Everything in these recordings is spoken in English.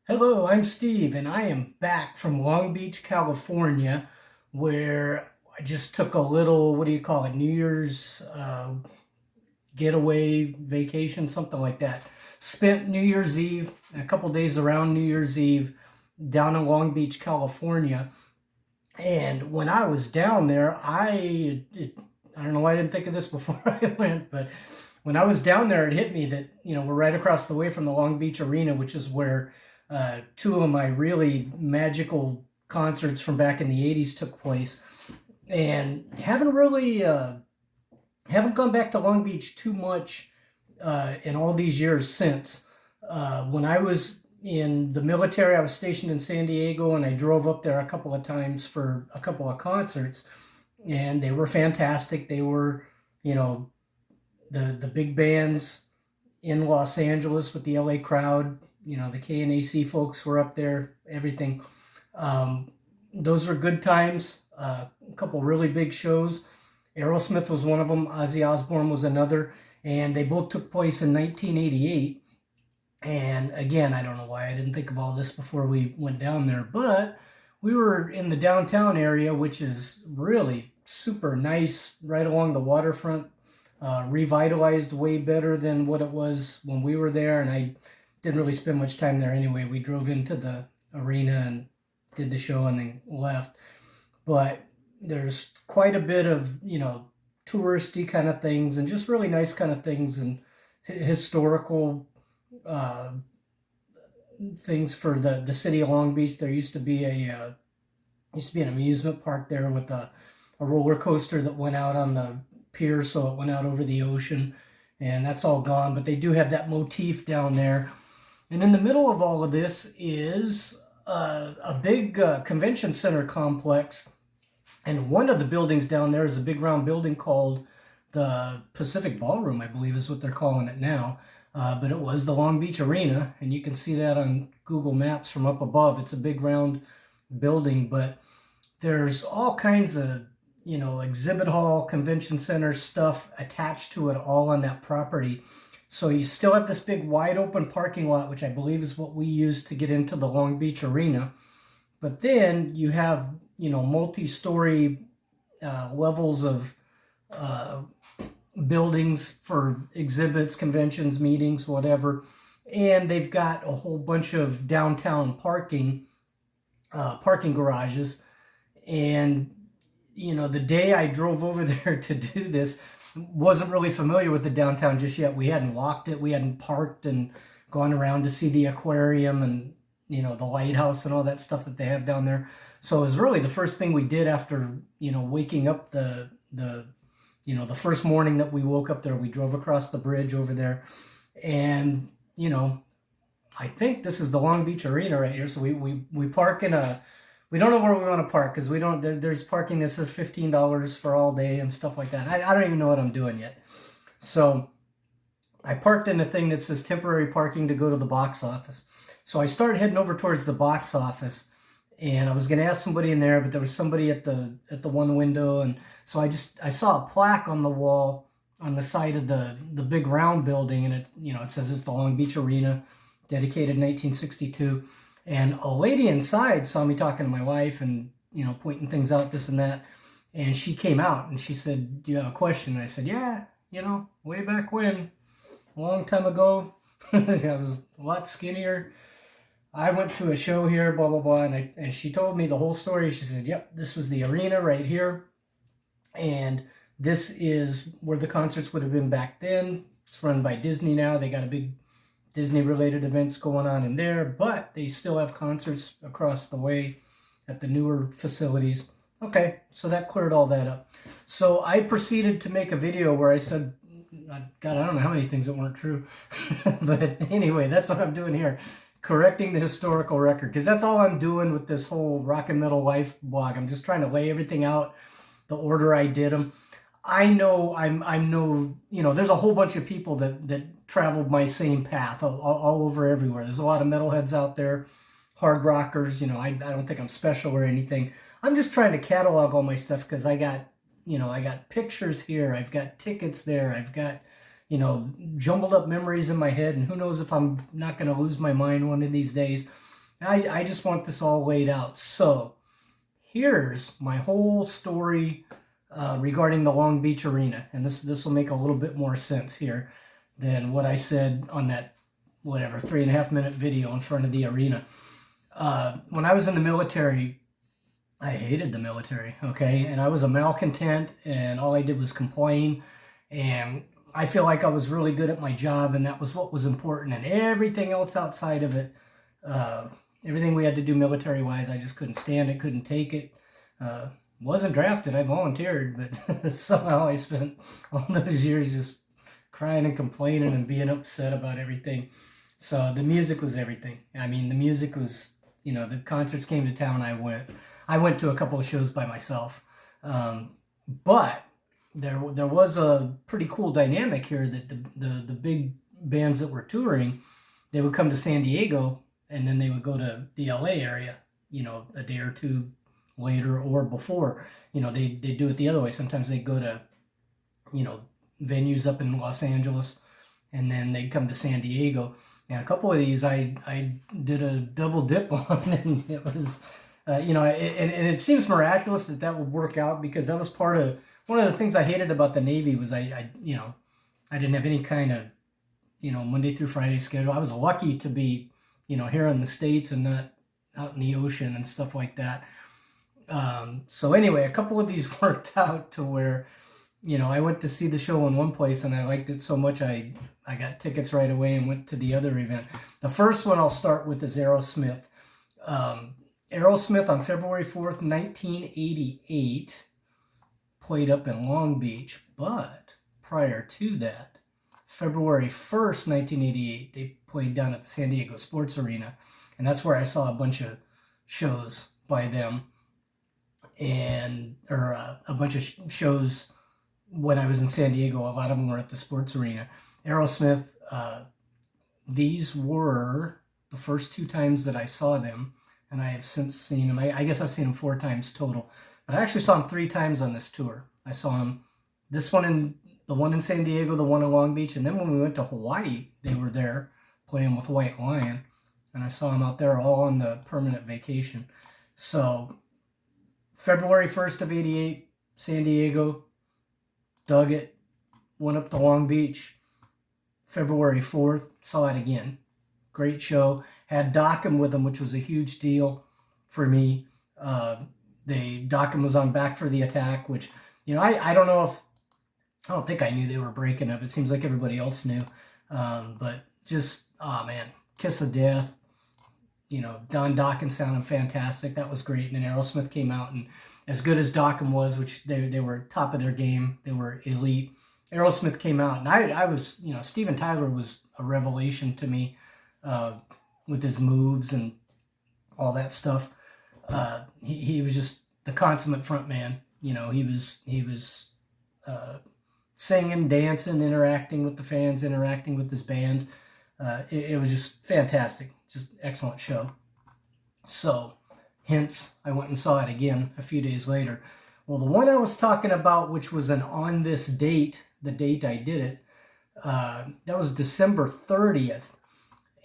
Hello, I'm Steve, and I am back from Long Beach, California, where I just took a little, what do you call it, New Year's getaway vacation, something like that. Spent New Year's Eve, a couple days around New Year's Eve, down in Long Beach, California. And when I was down there, I don't know why I didn't think of this before I went, but when I was down there, it hit me that, we're right across the way from the Long Beach Arena, which is where two of my really magical concerts from back in the 80s took place. And haven't gone back to Long Beach too much in all these years since. When I was in the military, I was stationed in San Diego, and I drove up there a couple of times for a couple of concerts, and they were fantastic. They were, you know, the big bands in Los Angeles with the LA crowd. The KNAC folks were up there. Everything. Um, those were good times. A couple really big shows. Aerosmith was one of them. Ozzy Osbourne was another, and they both took place in 1988. And again, I don't know why I didn't think of all this before we went down there, but we were in the downtown area, which is really super nice, right along the waterfront. Revitalized way better than what it was when we were there, and I didn't really spend much time there anyway. We drove into the arena and did the show and then left. But there's quite a bit of, touristy kind of things and just really nice kind of things and historical uh, things for the city of Long Beach. There used to be an amusement park there with a roller coaster that went out on the pier, so it went out over the ocean, and that's all gone. But they do have that motif down there, and in the middle of all of this is a big convention center complex, and one of the buildings down there is a big round building called the Pacific Ballroom, I believe is what they're calling it now. But it was the Long Beach Arena, and you can see that on Google Maps from up above. It's a big round building, but there's all kinds of, exhibit hall, convention center stuff attached to it all on that property. So you still have this big wide open parking lot, which I believe is what we use to get into the Long Beach Arena. But then you have, multi-story levels of uh, buildings for exhibits, conventions, meetings, whatever. And they've got a whole bunch of downtown parking garages. And, the day I drove over there to do this, wasn't really familiar with the downtown just yet. We hadn't walked it, we hadn't parked and gone around to see the aquarium and, the lighthouse and all that stuff that they have down there. So it was really the first thing we did after, waking up the first morning that we woke up there. We drove across the bridge over there, and I think this is the Long Beach Arena right here. So we park in a. We don't know where we want to park because we don't. There's parking that says $15 for all day and stuff like that. I don't even know what I'm doing yet. So I parked in a thing that says temporary parking to go to the box office. So I started heading over towards the box office, and I was going to ask somebody in there, but there was somebody at the one window, and so I saw a plaque on the wall on the side of the big round building, and it says it's the Long Beach Arena, dedicated in 1962. And a lady inside saw me talking to my wife and pointing things out, this and that, and she came out and she said, "Do you have a question?" And I said, "Yeah, way back when, a long time ago, I was a lot skinnier. I went to a show here, blah, blah, blah." And she told me the whole story. She said, "Yep, this was the arena right here. And this is where the concerts would have been back then. It's run by Disney now. They got a big Disney related events going on in there, but they still have concerts across the way at the newer facilities." Okay, so that cleared all that up. So I proceeded to make a video where I said, God, I don't know how many things that weren't true. But anyway, that's what I'm doing here. Correcting the historical record, because that's all I'm doing with this whole Rock and Metal Life blog. I'm just trying to lay everything out, the order I did them. I know I'm no, there's a whole bunch of people that traveled my same path all over everywhere. There's a lot of metalheads out there, hard rockers. I don't think I'm special or anything. I'm just trying to catalog all my stuff because I got pictures here, I've got tickets there, I've got jumbled up memories in my head, and who knows if I'm not going to lose my mind one of these days. I just want this all laid out. So here's my whole story regarding the Long Beach Arena, and this will make a little bit more sense here than what I said on that whatever 3.5 minute video in front of the arena. When I was in the military, I hated the military, okay? And I was a malcontent, and all I did was complain. And I feel like I was really good at my job, and that was what was important. And everything else outside of it, everything we had to do military-wise, I just couldn't stand it, couldn't take it. Wasn't drafted, I volunteered, but somehow I spent all those years just crying and complaining and being upset about everything. So the music was everything. I mean, the music was, the concerts came to town, I went to a couple of shows by myself. But there was a pretty cool dynamic here that the big bands that were touring, they would come to San Diego and then they would go to the LA area, a day or two later or before. They do it the other way. Sometimes they go to, venues up in Los Angeles, and then they'd come to San Diego. And a couple of these I did a double dip on, and it was, and it seems miraculous that would work out, because that was part of one of the things I hated about the Navy was I didn't have any kind of, Monday through Friday schedule. I was lucky to be, here in the States and not out in the ocean and stuff like that. So anyway, a couple of these worked out to where, I went to see the show in one place and I liked it so much I got tickets right away and went to the other event. The first one I'll start with is Aerosmith. Aerosmith on February 4th, 1988, played up in Long Beach, but prior to that, February 1st, 1988, they played down at the San Diego Sports Arena, and that's where I saw a bunch of shows by them, or a bunch of shows when I was in San Diego. A lot of them were at the Sports Arena. Aerosmith, these were the first 2 times that I saw them, and I have since seen them. I guess I've seen them 4 times total, but I actually saw them 3 times on this tour. I saw them, the one in San Diego, the one in Long Beach, and then when we went to Hawaii, they were there playing with White Lion, and I saw them out there all on the permanent vacation. So February 1st of 88, San Diego, dug it, went up to Long Beach. February 4th, saw it again. Great show. Had Dokken with them, which was a huge deal for me. Dokken was on Back for the Attack, which, I don't know if, I don't think I knew they were breaking up. It seems like everybody else knew. But just, oh man, Kiss of Death, Don Dokken sounded fantastic. That was great. And then Aerosmith came out, and as good as Dokken was, which they were top of their game, they were elite. Aerosmith came out, and I was, Steven Tyler was a revelation to me with his moves and all that stuff. He was just the consummate front man. He was singing, dancing, interacting with the fans, interacting with his band. It was just fantastic, just excellent show. So, hence, I went and saw it again a few days later. Well, the one I was talking about, which was an on this date, the date I did it, that was December 30th.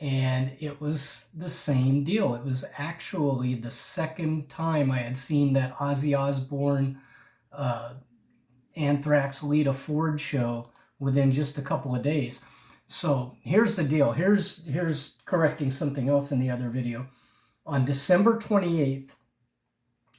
And it was the same deal. It was actually the second time I had seen that Ozzy Osbourne Anthrax Lita Ford show within just a couple of days. So here's the deal. Here's correcting something else in the other video. On December 28th,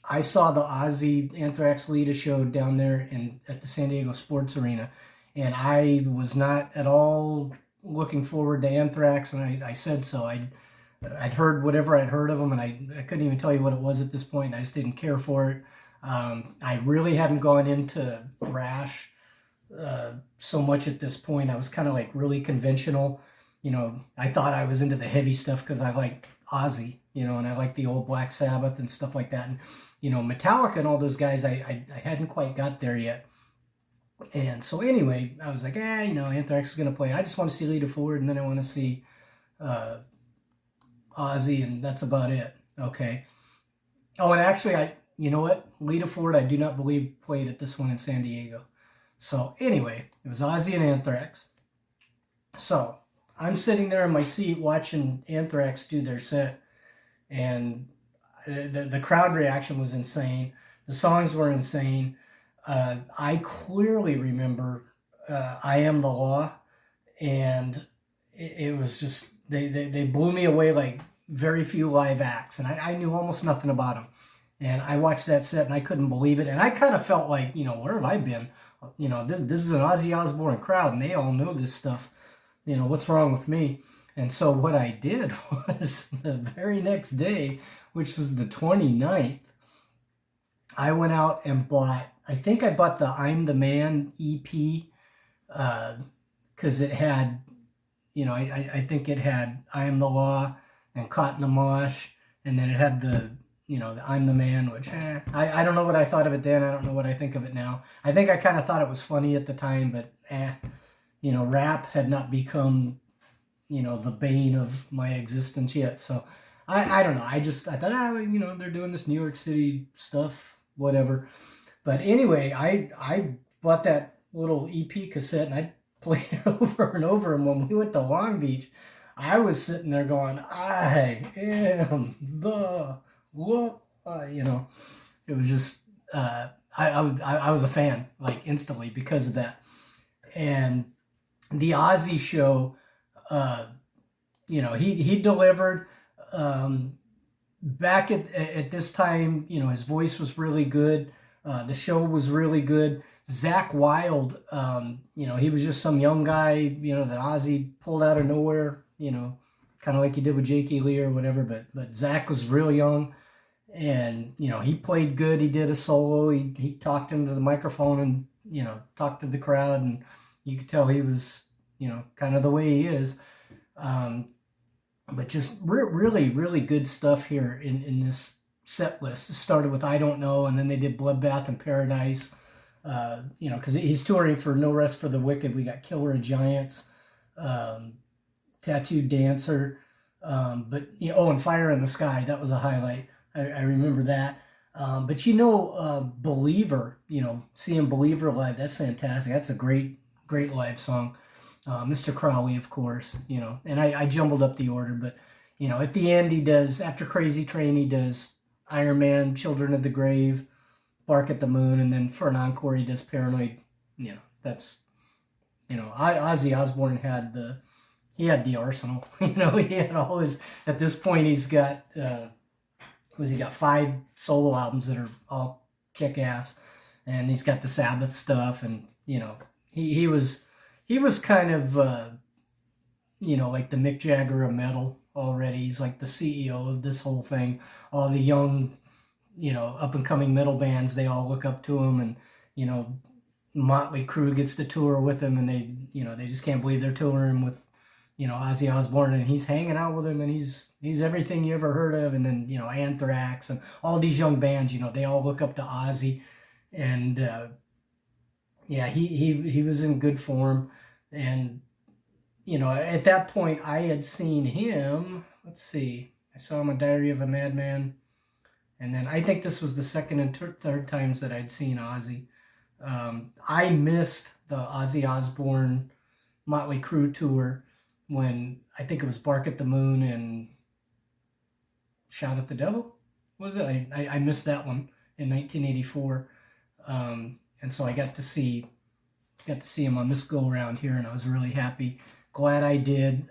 I saw the Ozzy Anthrax Lita show down there at the San Diego Sports Arena, and I was not at all looking forward to Anthrax, and I said so. I'd heard whatever I'd heard of them, and I couldn't even tell you what it was at this point, and I just didn't care for it. I really hadn't gone into thrash so much at this point. I was kind of like really conventional. I thought I was into the heavy stuff because I like Ozzy, and I like the old Black Sabbath and stuff like that. And, Metallica and all those guys, I hadn't quite got there yet. And so anyway, I was like, Anthrax is going to play. I just want to see Lita Ford, and then I want to see Ozzy, and that's about it. Okay. Oh, and actually, you know what? Lita Ford, I do not believe played at this one in San Diego. So anyway, it was Ozzy and Anthrax. So I'm sitting there in my seat watching Anthrax do their set, and the crowd reaction was insane. The songs were insane. I clearly remember "I Am the Law," and it was just they blew me away like very few live acts, and I knew almost nothing about them. And I watched that set and I couldn't believe it. And I kind of felt like, where have I been? This is an Ozzy Osbourne crowd, and they all know this stuff. What's wrong with me? And so what I did was the very next day, which was the 29th, I went out and I think I bought the I'm the Man EP, because it had, I think it had I Am the Law and Caught in the Mosh, and then it had the I'm the Man, which I don't know what I thought of it then. I don't know what I think of it now. I think I kind of thought it was funny at the time, but rap had not become the bane of my existence yet. So I don't know. I thought, they're doing this New York City stuff, whatever. But anyway, I bought that little EP cassette and I played it over and over. And when we went to Long Beach, I was sitting there going, I am the law. It was just, I was a fan, like, instantly because of that. And the Ozzy show, he delivered. Back at this time, his voice was really good. The show was really good. Zakk Wylde, he was just some young guy, that Ozzy pulled out of nowhere, kind of like he did with Jake Lee or whatever. But Zakk was real young, and he played good. He did a solo. He talked into the microphone and talked to the crowd, and you could tell he was kind of the way he is. But just really, really good stuff here in this set list. It started with I Don't Know, and then they did Bloodbath in Paradise. Because he's touring for No Rest for the Wicked. We got Killer of Giants, Tattooed Dancer, and Fire in the Sky. That was a highlight. I remember that. But Believer, seeing Believer live, that's fantastic. That's a great, great live song. Mr. Crowley, of course, and I jumbled up the order, but, at the end he does, after Crazy Train, he does Iron Man, Children of the Grave, Bark at the Moon, and then for an encore he does Paranoid. That's, Ozzy Osbourne had the arsenal. He had all his, at this point he's got, he got 5 solo albums that are all kick-ass, and he's got the Sabbath stuff, and, he was kind of, like the Mick Jagger of metal already. He's like the CEO of this whole thing. All the young, up-and-coming metal bands, they all look up to him, and, Motley Crue gets to tour with him, and they just can't believe they're touring with, Ozzy Osbourne, and he's hanging out with him, and he's everything you ever heard of, and then, Anthrax, and all these young bands, they all look up to Ozzy, and, he was in good form. And, at that point I had seen him, let's see, I saw him on Diary of a Madman. And then I think this was the second and third times that I'd seen Ozzy. I missed the Ozzy Osbourne Motley Crue tour when I think it was Bark at the Moon and Shout at the Devil, was it? I missed that one in 1984. And so I got to see him on this go around here, and I was really happy. Glad I did.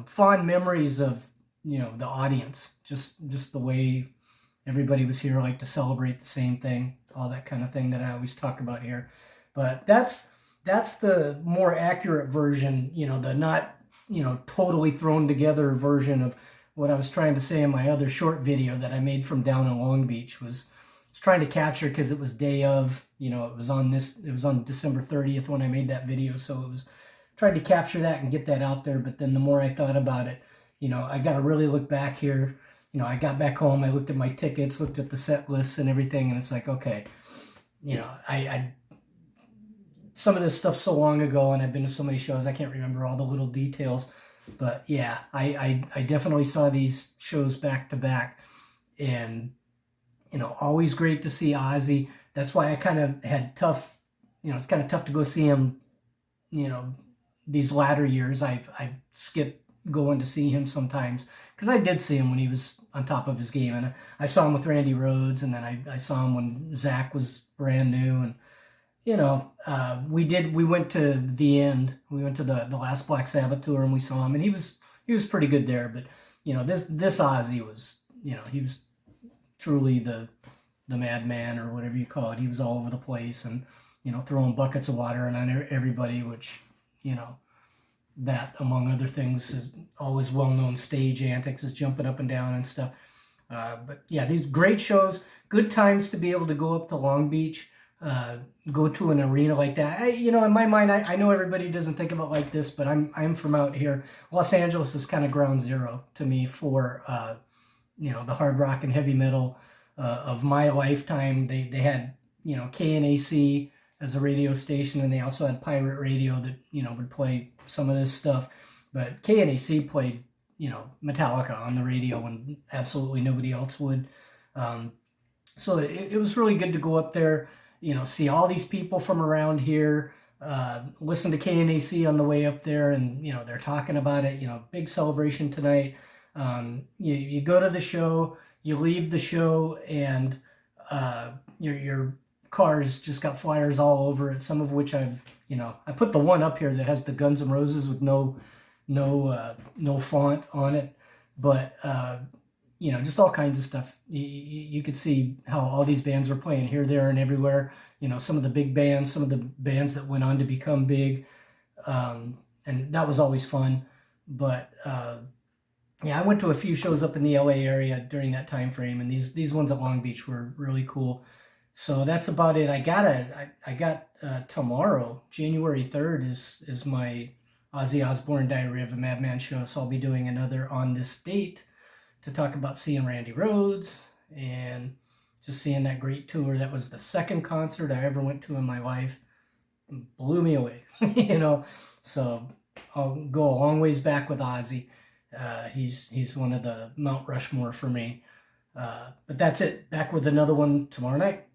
Fond memories of the audience, just the way everybody was here, like to celebrate the same thing, all that kind of thing that I always talk about here. But that's the more accurate version, the not totally thrown together version of what I was trying to say in my other short video that I made from down in Long Beach. Was trying to capture, because it was day of, it was on December 30th when I made that video, so it was trying to capture that and get that out there. But then the more I thought about it, I got to really look back here. I got back home, I looked at my tickets, looked at the set lists and everything, and it's like, okay, I some of this stuff's so long ago, and I've been to so many shows, I can't remember all the little details. But yeah, I definitely saw these shows back to back, and always great to see Ozzy. That's why I kind of had tough, it's kind of tough to go see him, these latter years. I've skipped going to see him sometimes, because I did see him when he was on top of his game, and I saw him with Randy Rhoads, and then I saw him when Zach was brand new, and we went to the end. We went to the last Black Sabbath tour, and we saw him, and he was pretty good there. But this Ozzy was, he was truly the madman, or whatever you call it. He was all over the place, and throwing buckets of water on everybody, which that, among other things, is always well-known stage antics, is jumping up and down and stuff. But yeah, these great shows, good times to be able to go up to Long Beach, go to an arena like that. In my mind, I know everybody doesn't think of it like this, but I'm from out here. Los Angeles is kind of ground zero to me for the hard rock and heavy metal of my lifetime. They had KNAC as a radio station, and they also had pirate radio that would play some of this stuff. But KNAC played Metallica on the radio when absolutely nobody else would. So it was really good to go up there, see all these people from around here, listen to KNAC on the way up there, and they're talking about it. Big celebration tonight. You go to the show, you leave the show, and your car's just got flyers all over it. Some of which I put the one up here that has the Guns N' Roses with no font on it, but just all kinds of stuff. You could see how all these bands were playing here, there, and everywhere. Some of the big bands, some of the bands that went on to become big, and that was always fun. But I went to a few shows up in the LA area during that time frame, and these ones at Long Beach were really cool. So that's about it. I got tomorrow, January 3rd, is my Ozzy Osbourne Diary of a Madman show. So I'll be doing another on this date to talk about seeing Randy Rhoads and just seeing that great tour. That was the second concert I ever went to in my life. It blew me away, So I'll go a long ways back with Ozzy. He's one of the Mount Rushmore for me. But that's it. Back with another one tomorrow night.